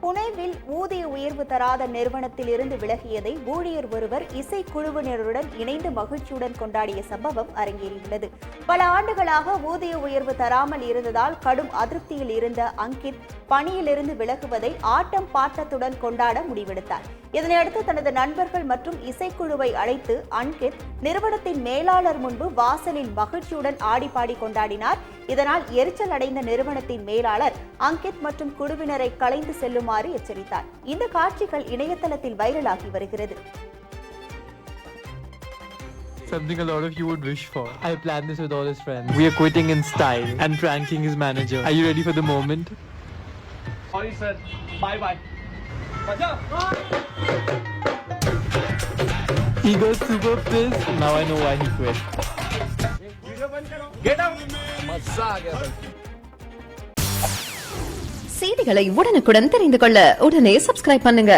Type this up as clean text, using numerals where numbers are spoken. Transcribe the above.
புனேவில் ஊதிய உயர்வு தராத நிறுவனத்தில் இருந்து விலகியதை ஊழியர் ஒருவர் இசைக்குழுவினருடன் இணைந்து மகிழ்ச்சியுடன் கொண்டாடிய சம்பவம் அரங்கேறியுள்ளது. பல ஆண்டுகளாக ஊதிய உயர்வு தராமல் இருந்ததால் கடும் அதிருப்தியில் இருந்த அங்கித் பணியிலிருந்து விலகுவதை ஆட்டம் பாட்டத்துடன் கொண்டாட முடிவெடுத்தார். இதனையடுத்து தனது நண்பர்கள் மற்றும் இசைக்குழுவை அழைத்து அங்கித் நிறுவனத்தின் மேலாளர் முன்பு வாசலில் மகிழ்ச்சியுடன் ஆடிப்பாடி கொண்டாடினார். இதனால் எரிச்சல் அடைந்த நிறுவனத்தின் மேலாளர் அங்கித் மற்றும் குழுவினரை கலைந்து செல்லுமாறு எச்சரித்தார். இந்த காட்சிகள் இணையதளத்தில் வைரலாகி வருகிறது. Something a lot of you would wish for. I planned this with all his friends. We are quitting in style and pranking his manager. Are you ready for the moment? Sorry sir. Bye bye. He got super pissed. Now I know why he quit. Get out. मजा आ गया भाई. செய்திகளை உடனுக்குடன் தெரிந்து கொள்ள உடனே subscribe பண்ணுங்க.